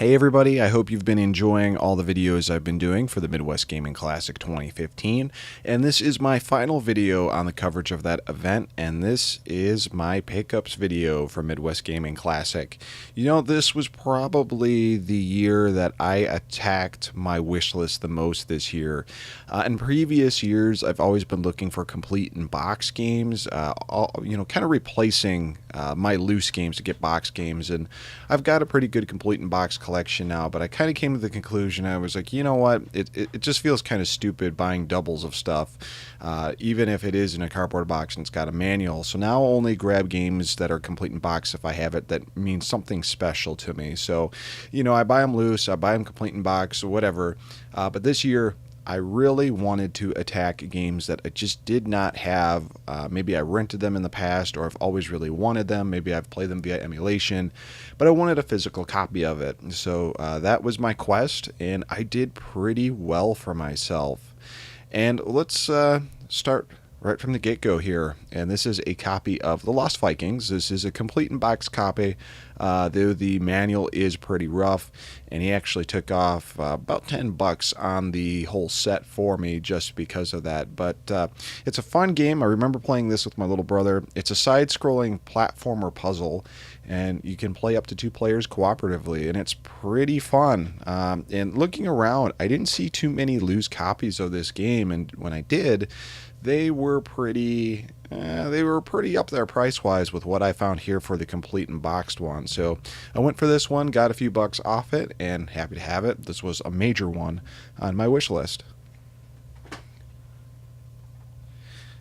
Hey everybody, I hope you've been enjoying all the videos I've been doing for the Midwest Gaming Classic 2015, and this is my final video on the coverage of that event, and this is my pickups video for Midwest Gaming Classic. You know, this was probably the year that I attacked my wish list the most this year. In previous years, I've always been looking for complete and box games, kind of replacing my loose games to get box games, and I've got a pretty good complete and box collection now, but I kind of came to the conclusion, I was like, you know what, it just feels kind of stupid buying doubles of stuff, even if it is in a cardboard box and it's got a manual. So now I'll only grab games that are complete in box if I have it that means something special to me. So, you know, I buy them loose, I buy them complete in box, or whatever, but this year I really wanted to attack games that I just did not have. Maybe I rented them in the past, or I've always really wanted them. Maybe I've played them via emulation, but I wanted a physical copy of it. So that was my quest, and I did pretty well for myself. And let's start right from the get-go here, and this is a copy of The Lost Vikings. This is a complete in-box copy, though the manual is pretty rough, and he actually took off about $10 on the whole set for me just because of that. But it's a fun game. I remember playing this with my little brother. It's a side-scrolling platformer puzzle, and you can play up to 2 players cooperatively, and it's pretty fun. And looking around, I didn't see too many loose copies of this game, and when I did, they were pretty up there price-wise with what I found here for the complete and boxed one. So I went for this one, got a few bucks off it, and happy to have it. This was a major one on my wish list.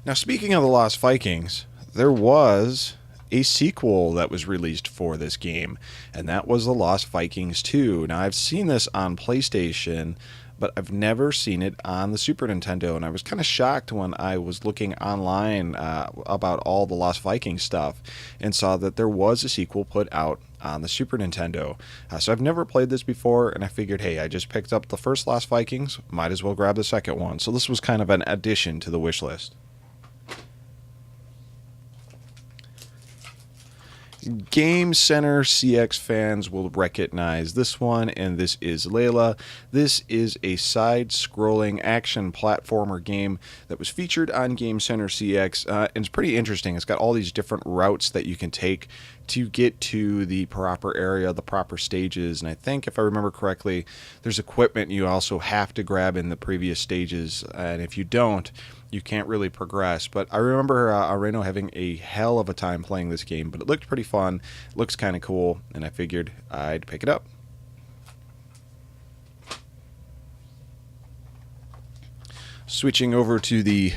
Now, speaking of The Lost Vikings, there was a sequel that was released for this game, and that was The Lost Vikings 2. Now, I've seen this on PlayStation, but I've never seen it on the Super Nintendo, and I was kind of shocked when I was looking online about all the Lost Vikings stuff and saw that there was a sequel put out on the Super Nintendo. So I've never played this before, and I figured, hey, I just picked up the first Lost Vikings, might as well grab the second one. So this was kind of an addition to the wish list. Game Center CX fans will recognize this one, and this is Layla. This is a side-scrolling action platformer game that was featured on Game Center CX, and it's pretty interesting. It's got all these different routes that you can take to get to the proper area, the proper stages, and I think, if I remember correctly, there's equipment you also have to grab in the previous stages, and if you don't, you can't really progress. But I remember Reno having a hell of a time playing this game, but it looked pretty fun, it looks kind of cool, and I figured I'd pick it up. Switching over to the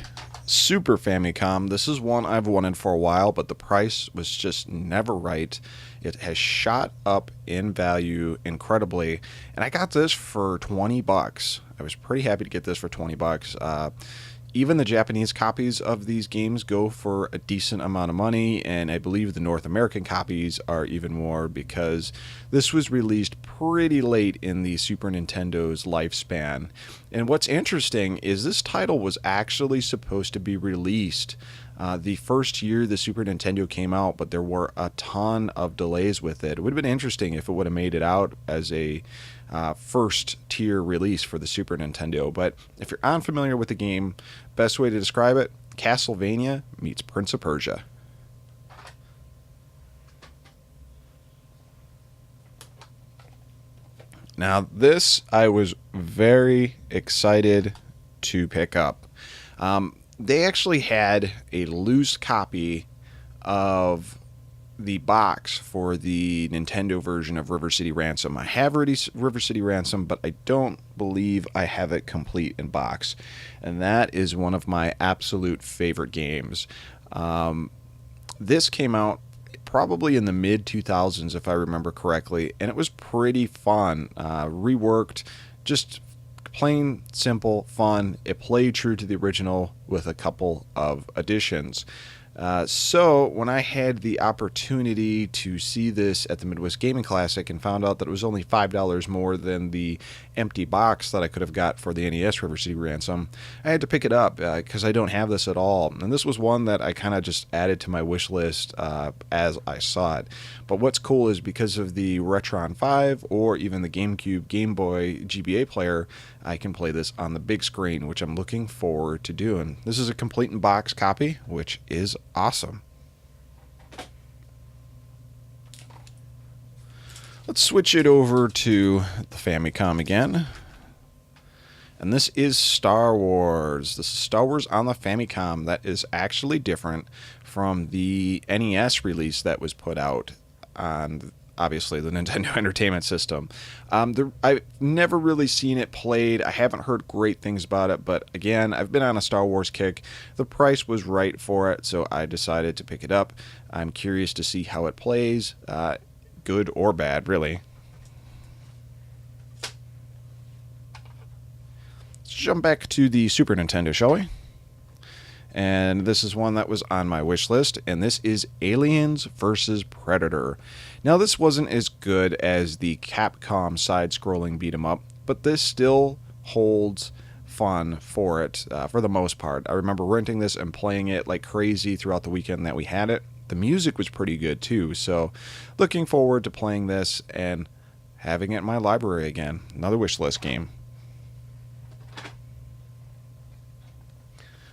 Super Famicom, this is one I've wanted for a while, but the price was just never right. It has shot up in value incredibly, and I got this for 20 bucks. I was pretty happy to get this for 20 bucks. Even the Japanese copies of these games go for a decent amount of money, and I believe the North American copies are even more because this was released pretty late in the Super Nintendo's lifespan. And what's interesting is this title was actually supposed to be released the first year the Super Nintendo came out, but there were a ton of delays with it. It would have been interesting if it would have made it out as a first tier release for the Super Nintendo. But if you're unfamiliar with the game, best way to describe it, Castlevania meets Prince of Persia. Now this I was very excited to pick up. They actually had a loose copy of the box for the Nintendo version of River City Ransom. I have already River City Ransom, but I don't believe I have it complete in box, and that is one of my absolute favorite games. This came out probably in the mid-2000s, if I remember correctly, and it was pretty fun. Reworked, just plain simple fun. It played true to the original with a couple of additions. So when I had the opportunity to see this at the Midwest Gaming Classic and found out that it was only $5 more than the empty box that I could have got for the NES River City Ransom, I had to pick it up because I don't have this at all. And this was one that I kind of just added to my wish list as I saw it. But what's cool is because of the Retron 5 or even the GameCube Game Boy GBA player, I can play this on the big screen, which I'm looking forward to doing. This is a complete in box copy, which is awesome. Let's switch it over to the Famicom again. And this is Star Wars. This is Star Wars on the Famicom. That is actually different from the NES release that was put out on, obviously, the Nintendo Entertainment System. I've never really seen it played. I haven't heard great things about it, but again, I've been on a Star Wars kick. The price was right for it, so I decided to pick it up. I'm curious to see how it plays, good or bad, really. Let's jump back to the Super Nintendo, shall we? And this is one that was on my wish list, and this is Aliens vs. Predator. Now, this wasn't as good as the Capcom side-scrolling beat-em-up, but this still holds fun for it, for the most part. I remember renting this and playing it like crazy throughout the weekend that we had it. The music was pretty good, too, so looking forward to playing this and having it in my library again. Another wish list game.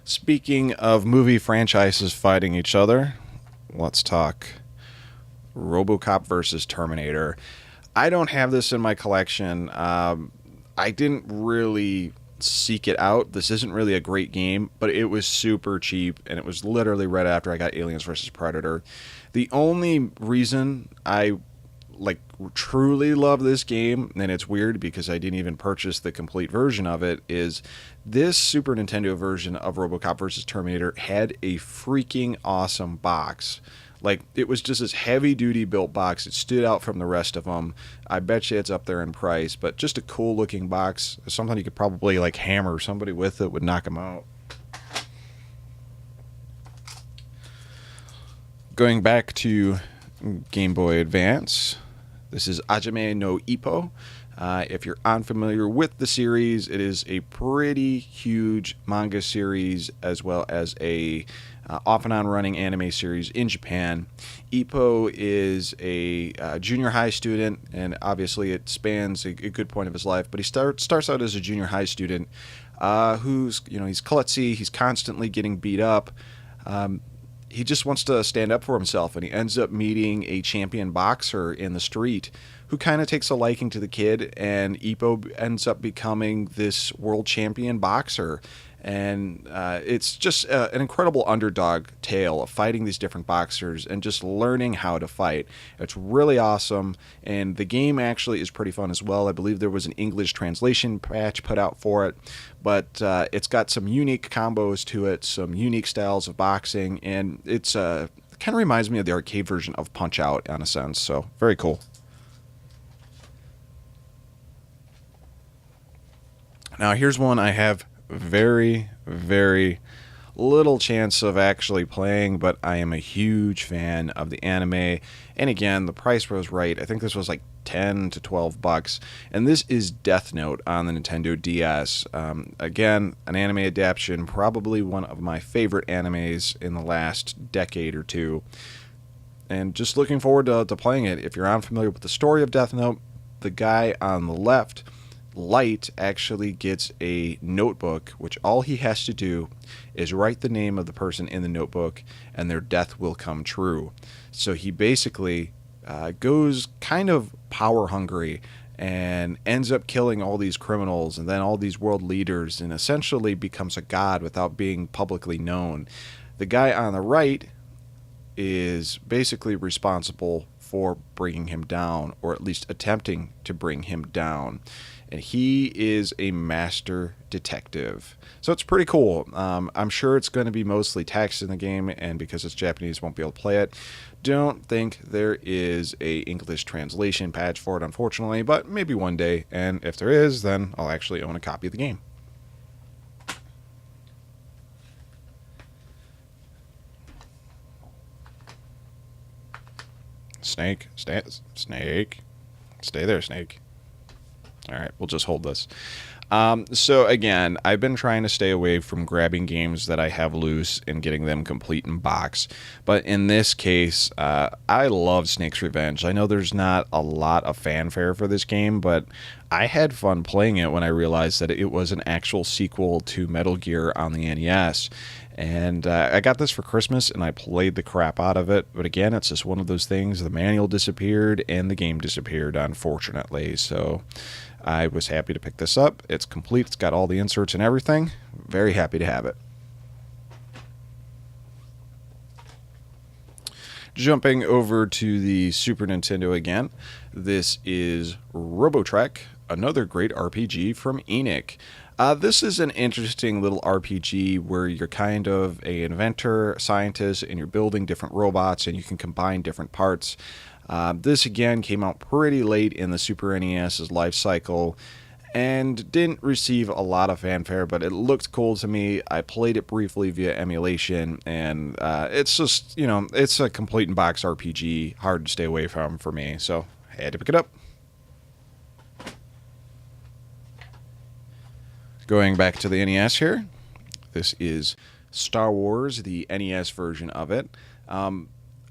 Speaking of movie franchises fighting each other, let's talk Robocop versus Terminator. I don't have this in my collection. I didn't really seek it out. This isn't really a great game, but it was super cheap, and it was literally right after I got Aliens vs. Predator. The only reason I truly love this game, and it's weird because I didn't even purchase the complete version of it, is this Super Nintendo version of Robocop vs. Terminator had a freaking awesome box. Like, it was just this heavy-duty built box. It stood out from the rest of them. I bet you it's up there in price, but just a cool-looking box. Something you could probably, like, hammer somebody with it would knock them out. Going back to Game Boy Advance, this is Ajime No Ippo. If you're unfamiliar with the series, it is a pretty huge manga series as well as a off and on running anime series in Japan. Ippo is a junior high student, and obviously it spans a good point of his life, but he starts out as a junior high student who's, he's klutzy, he's constantly getting beat up. He just wants to stand up for himself, and he ends up meeting a champion boxer in the street who kind of takes a liking to the kid, and Ippo ends up becoming this world champion boxer. And it's just an incredible underdog tale of fighting these different boxers and just learning how to fight. It's really awesome, and the game actually is pretty fun as well. I believe there was an English translation patch put out for it, but it's got some unique combos to it, some unique styles of boxing, and it's kind of reminds me of the arcade version of Punch-Out! In a sense, so very cool. Now here's one I have very, very little chance of actually playing, but I am a huge fan of the anime, and again, the price was right. I think this was like 10 to 12 bucks, and this is Death Note on the Nintendo DS. Again, an anime adaptation, probably one of my favorite animes in the last decade or two, and just looking forward to playing it. If you're unfamiliar with the story of Death Note, the guy on the left, Light, actually gets a notebook, which all he has to do is write the name of the person in the notebook, and their death will come true. So he basically goes kind of power hungry and ends up killing all these criminals and then all these world leaders, and essentially becomes a god without being publicly known. The guy on the right is basically responsible for bringing him down, or at least attempting to bring him down. And he is a master detective. So it's pretty cool. I'm sure it's going to be mostly text in the game, and because it's Japanese, won't be able to play it. Don't think there is a English translation patch for it, unfortunately, but maybe one day. And if there is, then I'll actually own a copy of the game. Snake. Snake. Stay there, Snake. All right, we'll just hold this. So again, I've been trying to stay away from grabbing games that I have loose and getting them complete in box. But in this case, I love Snake's Revenge. I know there's not a lot of fanfare for this game, but I had fun playing it when I realized that it was an actual sequel to Metal Gear on the NES. And I got this for Christmas, and I played the crap out of it. But again, it's just one of those things. The manual disappeared, and the game disappeared, unfortunately. So I was happy to pick this up. It's complete. It's got all the inserts and everything. Very happy to have it. Jumping over to the Super Nintendo again. This is Robotrack, another great RPG from Enix. This is an interesting little RPG where you're kind of an inventor, scientist, and you're building different robots, and you can combine different parts. This, again, came out pretty late in the Super NES's life cycle and didn't receive a lot of fanfare, but it looked cool to me. I played it briefly via emulation, and it's just, you know, it's a complete in-box RPG, hard to stay away from for me, so I had to pick it up. Going back to the NES here, this is Star Wars, the NES version of it.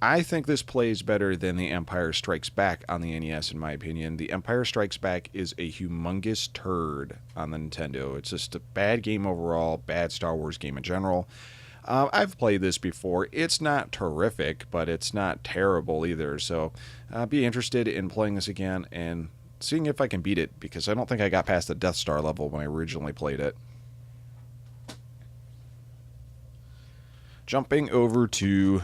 I think this plays better than The Empire Strikes Back on the NES, in my opinion. The Empire Strikes Back is a humongous turd on the Nintendo. It's just a bad game overall, bad Star Wars game in general. I've played this before. It's not terrific, but it's not terrible either. So be interested in playing this again and seeing if I can beat it, because I don't think I got past the Death Star level when I originally played it. Jumping over to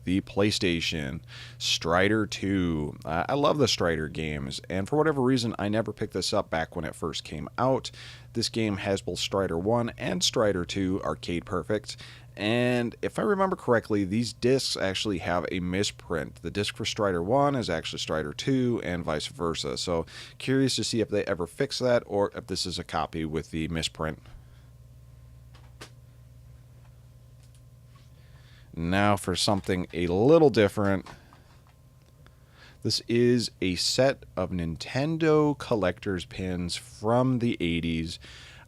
the PlayStation, Strider 2. I love the Strider games, and for whatever reason, I never picked this up back when it first came out. This game has both Strider 1 and Strider 2 arcade perfect, and if I remember correctly, these discs actually have a misprint. The disc for Strider 1 is actually Strider 2, and vice versa. So, curious to see if they ever fix that, or if this is a copy with the misprint. Now for something a little different. This is a set of Nintendo collector's pins from the 80s.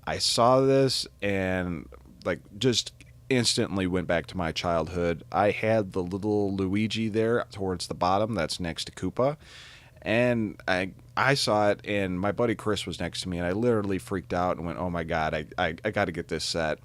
I saw this and just instantly went back to my childhood. I had the little Luigi there towards the bottom that's next to Koopa. And I saw it, and my buddy Chris was next to me, and I literally freaked out and went, oh my god, I got to get this set.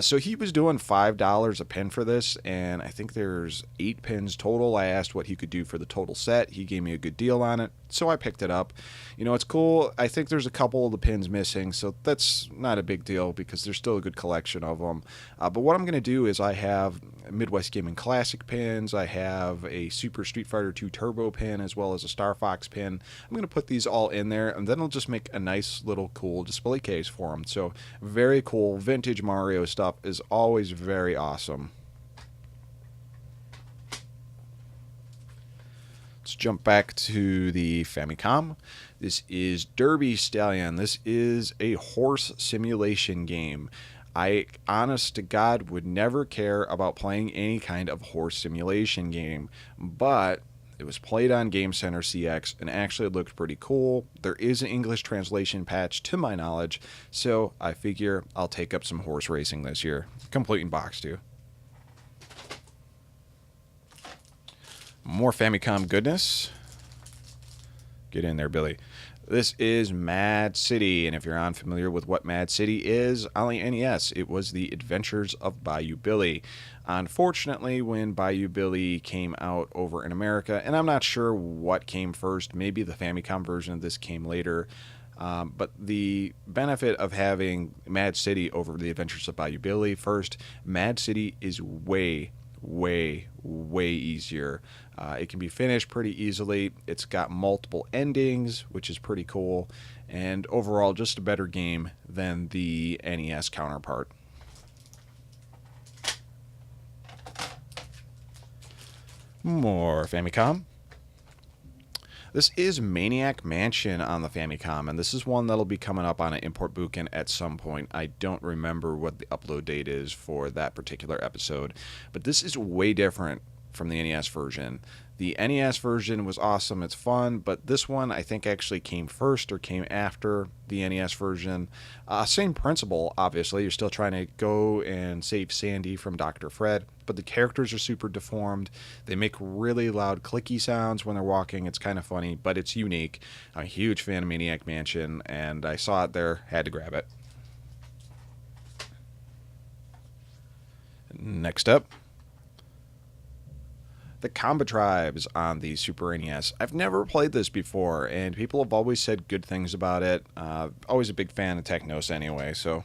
So he was doing $5 a pin for this, and I think there's 8 pins total. I asked what he could do for the total set. He gave me a good deal on it, so I picked it up. You know, it's cool. I think there's a couple of the pins missing, so that's not a big deal because there's still a good collection of them. But what I'm going to do is I have Midwest Gaming Classic pins. I have a Super Street Fighter 2 Turbo pin as well as a Star Fox pin. I'm going to put these all in there, and then I'll just make a nice little cool display case for them. So very cool. Vintage Mario stuff is always very awesome. Let's jump back to the Famicom. This is Derby Stallion. This is a horse simulation game. I, honest to God, would never care about playing any kind of horse simulation game, but it was played on Game Center CX and actually looked pretty cool. There is an English translation patch to my knowledge, so I figure I'll take up some horse racing this year. Complete in box too. More Famicom goodness. Get in there, Billy. This is Mad City, and if you're unfamiliar with what Mad City is, on the NES, it was the Adventures of Bayou Billy. Unfortunately, when Bayou Billy came out over in America, and I'm not sure what came first, maybe the Famicom version of this came later, but the benefit of having Mad City over the Adventures of Bayou Billy, first, Mad City is way easier. It can be finished pretty easily. It's got multiple endings, which is pretty cool, and overall just a better game than the NES counterpart. More Famicom. This is Maniac Mansion on the Famicom, and this is one that'll be coming up on an Import Bootcamp at some point. I don't remember what the upload date is for that particular episode, but this is way different. from the NES version. The NES version was awesome, it's fun, but this one I think actually came first or came after the NES version. Same principle, obviously. You're still trying to go and save Sandy from Dr. Fred, but the characters are super deformed. They make really loud clicky sounds when they're walking. It's kind of funny, but it's unique. I'm a huge fan of Maniac Mansion, and I saw it there, had to grab it. Next up, the Comba Tribes on the Super NES. I've never played this before, and people have always said good things about it. Always a big fan of Technos anyway, so.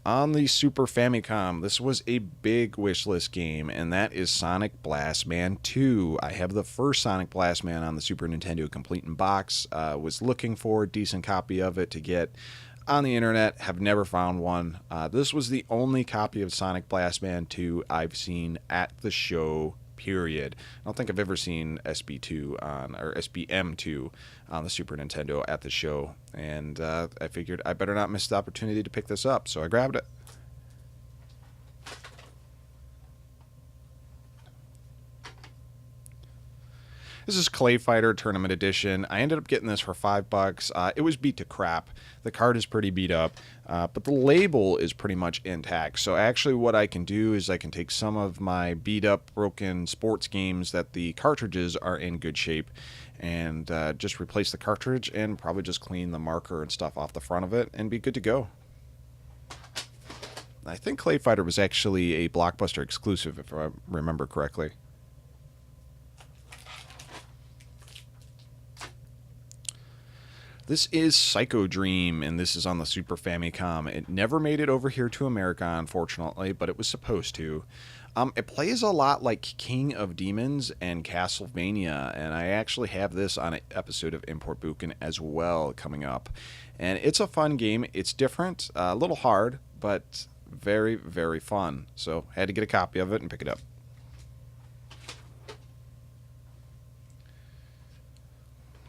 On the Super Famicom, this was a big wishlist game, and that is Sonic Blast Man 2. I have the first Sonic Blast Man on the Super Nintendo complete in box. Was looking for a decent copy of it to get on the internet, have never found one. This was the only copy of Sonic Blast Man 2 I've seen at the show, period. I don't think I've ever seen SB2 on, or SBM2 on the Super Nintendo at the show, and I figured I better not miss the opportunity to pick this up, so I grabbed it. This is Clay Fighter Tournament Edition. I ended up getting this for $5. It was beat to crap. The card is pretty beat up, but the label is pretty much intact. So actually what I can do is I can take some of my beat up, broken sports games that the cartridges are in good shape and just replace the cartridge and probably just clean the marker and stuff off the front of it and be good to go. I think Clay Fighter was actually a Blockbuster exclusive, if I remember correctly. This is Psycho Dream, and this is on the Super Famicom. It never made it over here to America, unfortunately, but it was supposed to. It plays a lot like King of Demons and Castlevania, and I actually have this on an episode of Import Bootcamp as well coming up. And it's a fun game. It's different, a little hard, but very, very fun. So I had to get a copy of it and pick it up.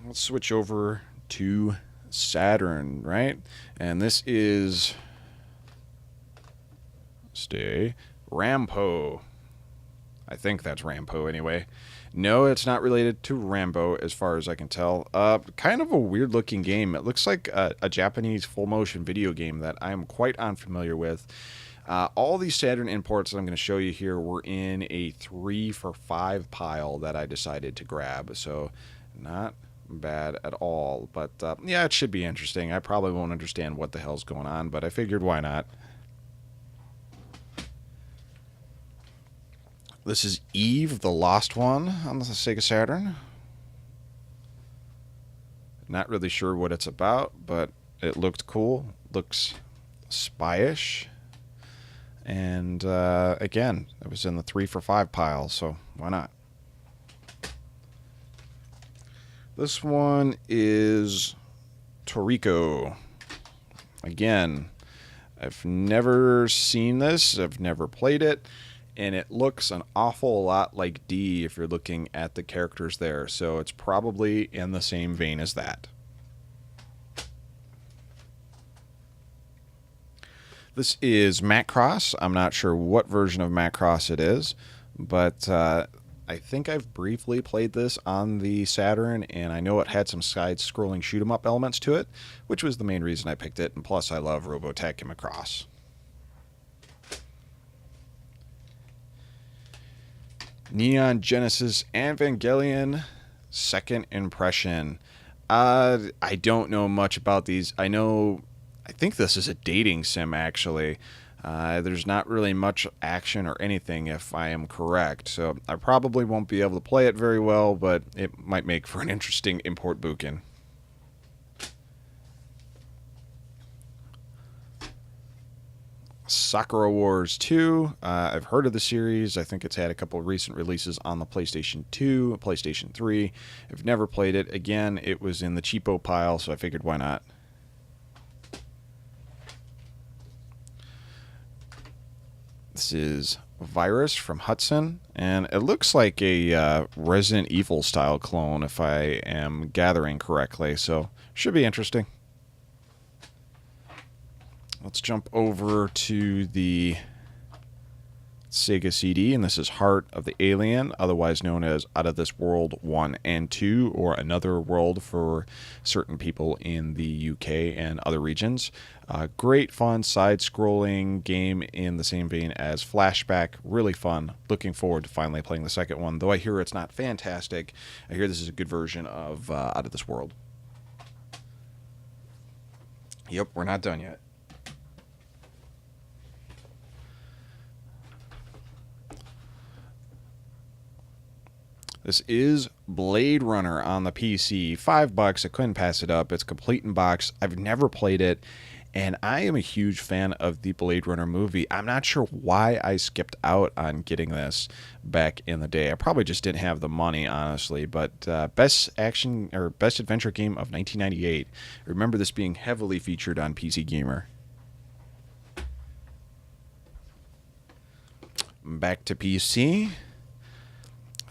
Let's switch over to Saturn, right? And this is Rampo. I think that's Rampo anyway. No, it's not related to Rambo as far as I can tell. Kind of a weird looking game. It looks like a Japanese full motion video game that I'm quite unfamiliar with. All these Saturn imports that I'm going to show you here were in a 3 for $5 pile that I decided to grab. So not bad at all, but yeah, it should be interesting. I probably won't understand what the hell's going on, but I figured why not. This is Eve, the Lost One on the Sega Saturn. Not really sure what it's about, but it looked cool. Looks spy-ish. And again, it was in the 3 for $5 pile, so why not? This one is Torico. Again, I've never seen this. I've never played it. And it looks an awful lot like D if you're looking at the characters there. So it's probably in the same vein as that. This is Macross. I'm not sure what version of Macross it is, but I think I've briefly played this on the Saturn, and I know it had some side-scrolling shoot-'em-up elements to it, which was the main reason I picked it, and plus I love Robotrack and Macross. Neon Genesis Evangelion Second Impression. I don't know much about these. I think this is a dating sim, actually. There's not really much action or anything, if I am correct, so I probably won't be able to play it very well, but it might make for an interesting import bootcamp. Sakura Wars 2. I've heard of the series. I think it's had a couple of recent releases on the PlayStation 2, PlayStation 3. I've never played it. Again, it was in the cheapo pile, so I figured why not. This is Virus from Hudson, and it looks like a Resident Evil style clone if I am gathering correctly, so should be interesting. Let's jump over to the Sega CD, and this is Heart of the Alien, otherwise known as Out of This World 1 and 2, or Another World for certain people in the UK and other regions. Great fun side-scrolling game in the same vein as Flashback. Really fun. Looking forward to finally playing the second one, though I hear it's not fantastic. I hear this is a good version of Out of This World. Yep, we're not done yet. This is Blade Runner on the PC. $5. I couldn't pass it up. It's complete in box. I've never played it, and I am a huge fan of the Blade Runner movie. I'm not sure why I skipped out on getting this back in the day. I probably just didn't have the money, honestly. But best action or best adventure game of 1998. I remember this being heavily featured on PC Gamer. Back to PC.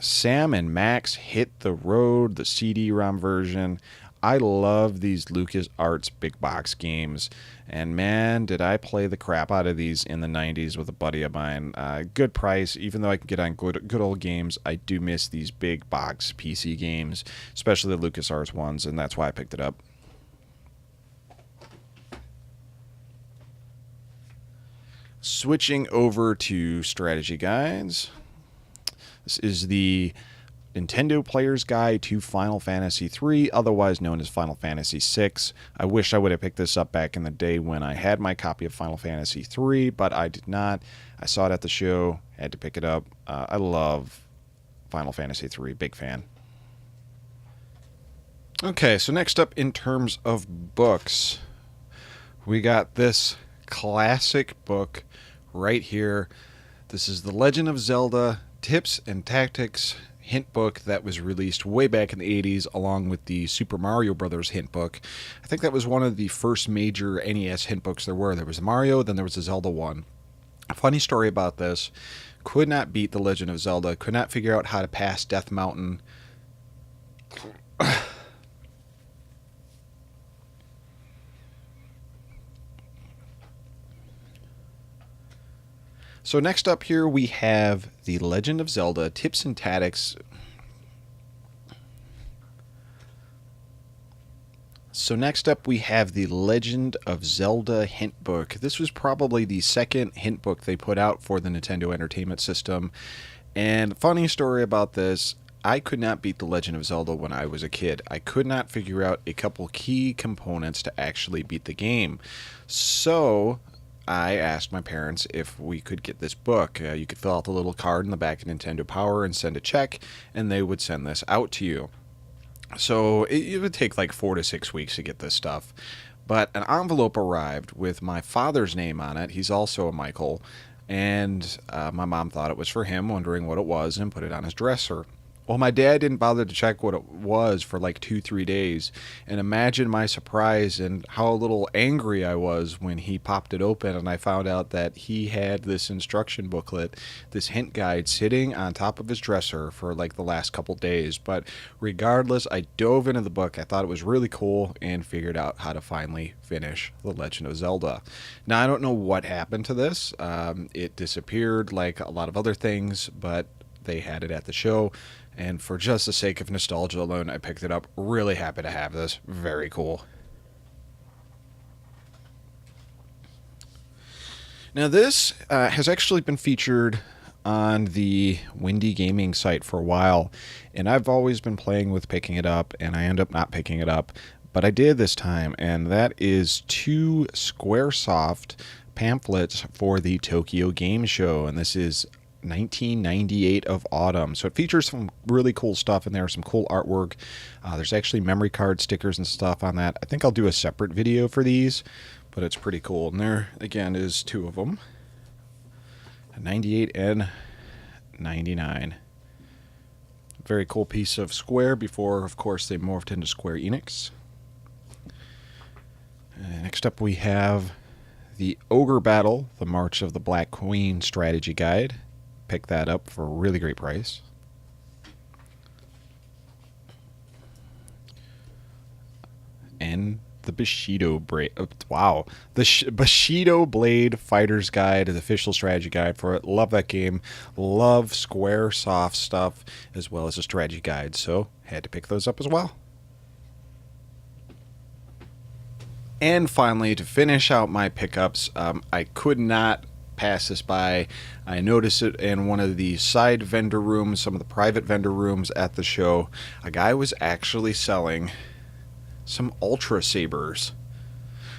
Sam and Max Hit the Road, the CD-ROM version. I love these LucasArts big box games, and man, did I play the crap out of these in the 90s with a buddy of mine. Good price, even though I can get on good old games, I do miss these big box PC games, especially the LucasArts ones, and that's why I picked it up. Switching over to strategy guides. This is the Nintendo Player's Guide to Final Fantasy III, otherwise known as Final Fantasy VI. I wish I would have picked this up back in the day when I had my copy of Final Fantasy III, but I did not. I saw it at the show, had to pick it up. I love Final Fantasy III, big fan. Okay, so next up in terms of books, we got this classic book right here. This is The Legend of Zelda Tips and Tactics hint book that was released way back in the 80s along with the Super Mario Brothers hint book. I think that was one of the first major NES hint books there were. There was Mario, then there was the Zelda one. A funny story about this, could not beat The Legend of Zelda, could not figure out how to pass Death Mountain. So next up here we have The Legend of Zelda Tips and Tactics. So next up we have The Legend of Zelda hint book. This was probably the second hint book they put out for the Nintendo Entertainment System. And funny story about this, I could not beat The Legend of Zelda when I was a kid. I could not figure out a couple key components to actually beat the game. So I asked my parents if we could get this book. You could fill out the little card in the back of Nintendo Power and send a check, and they would send this out to you. So it would take like 4 to 6 weeks to get this stuff. But an envelope arrived with my father's name on it. He's also a Michael. And my mom thought it was for him, wondering what it was, and put it on his dresser. Well, my dad didn't bother to check what it was for like 2-3 days. And imagine my surprise and how a little angry I was when he popped it open and I found out that he had this instruction booklet, this hint guide, sitting on top of his dresser for like the last couple days. But regardless, I dove into the book. I thought it was really cool and figured out how to finally finish The Legend of Zelda. Now, I don't know what happened to this. It disappeared like a lot of other things, but they had it at the show. And for just the sake of nostalgia alone, I picked it up. Really happy to have this. Very cool. Now this has actually been featured on the Windy Gaming site for a while. And I've always been playing with picking it up, and I end up not picking it up. But I did this time, and that is 2 Squaresoft pamphlets for the Tokyo Game Show. And this is 1998 of Autumn. So it features some really cool stuff in there, some cool artwork. There's actually memory card stickers and stuff on that. I think I'll do a separate video for these, but it's pretty cool. And there, again, is 2 of them. 98 and 99. Very cool piece of Square before, of course, they morphed into Square Enix. Next up we have the Ogre Battle, the March of the Black Queen strategy guide. Pick that up for a really great price. And the the Bushido Break. Wow, the Bushido Blade Fighter's Guide, the official strategy guide for it. Love that game. Love Square Soft stuff as well as a strategy guide. So had to pick those up as well. And finally, to finish out my pickups, I could not pass this by. I noticed it in one of the side vendor rooms, some of the private vendor rooms at the show. A guy was actually selling some Ultra Sabers.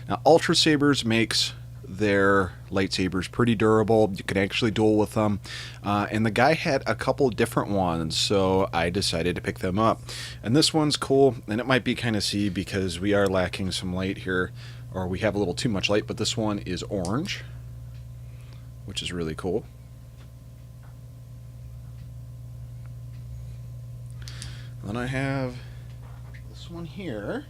Now, Ultra Sabers makes their lightsabers pretty durable. You can actually duel with them. And the guy had a couple different ones, so I decided to pick them up. And this one's cool, and it might be kind of see because we are lacking some light here, or we have a little too much light, but this one is orange, which is really cool. Then I have this one here.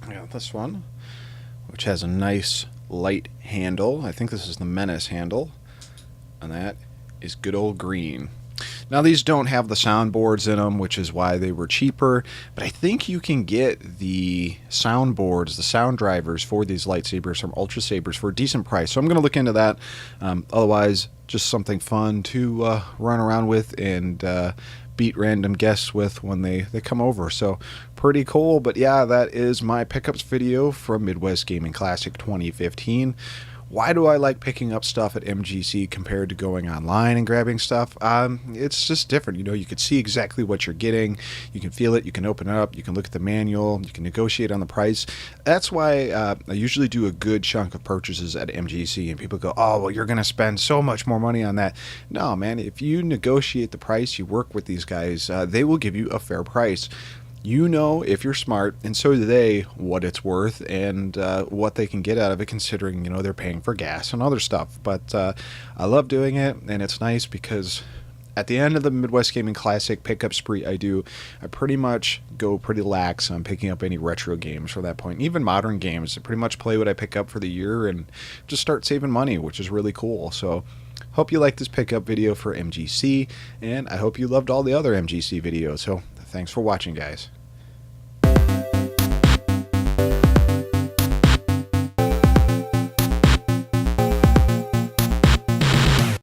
I got this one, which has a nice light handle. I think this is the Menace handle, and that is good old green. Now, these don't have the soundboards in them, which is why they were cheaper, but I think you can get the soundboards, the sound drivers for these lightsabers from Ultra Sabers for a decent price. So I'm going to look into that. Otherwise, just something fun to run around with and beat random guests with when they come over. So pretty cool. But yeah, that is my pickups video from Midwest Gaming Classic 2015. Why do I like picking up stuff at MGC compared to going online and grabbing stuff? It's just different. You know, you can see exactly what you're getting. You can feel it. You can open it up. You can look at the manual. You can negotiate on the price. That's why I usually do a good chunk of purchases at MGC. And people go, oh, well, you're going to spend so much more money on that. No, man, if you negotiate the price, you work with these guys, they will give you a fair price. You know, if you're smart, and so do they, what it's worth and what they can get out of it, considering, you know, they're paying for gas and other stuff. But I love doing it, and it's nice because at the end of the Midwest Gaming Classic pickup spree I pretty much go pretty lax on picking up any retro games from that point. Even modern games, I pretty much play what I pick up for the year and just start saving money, which is really cool. So hope you liked this pickup video for MGC, and I hope you loved all the other MGC videos. So thanks for watching, guys.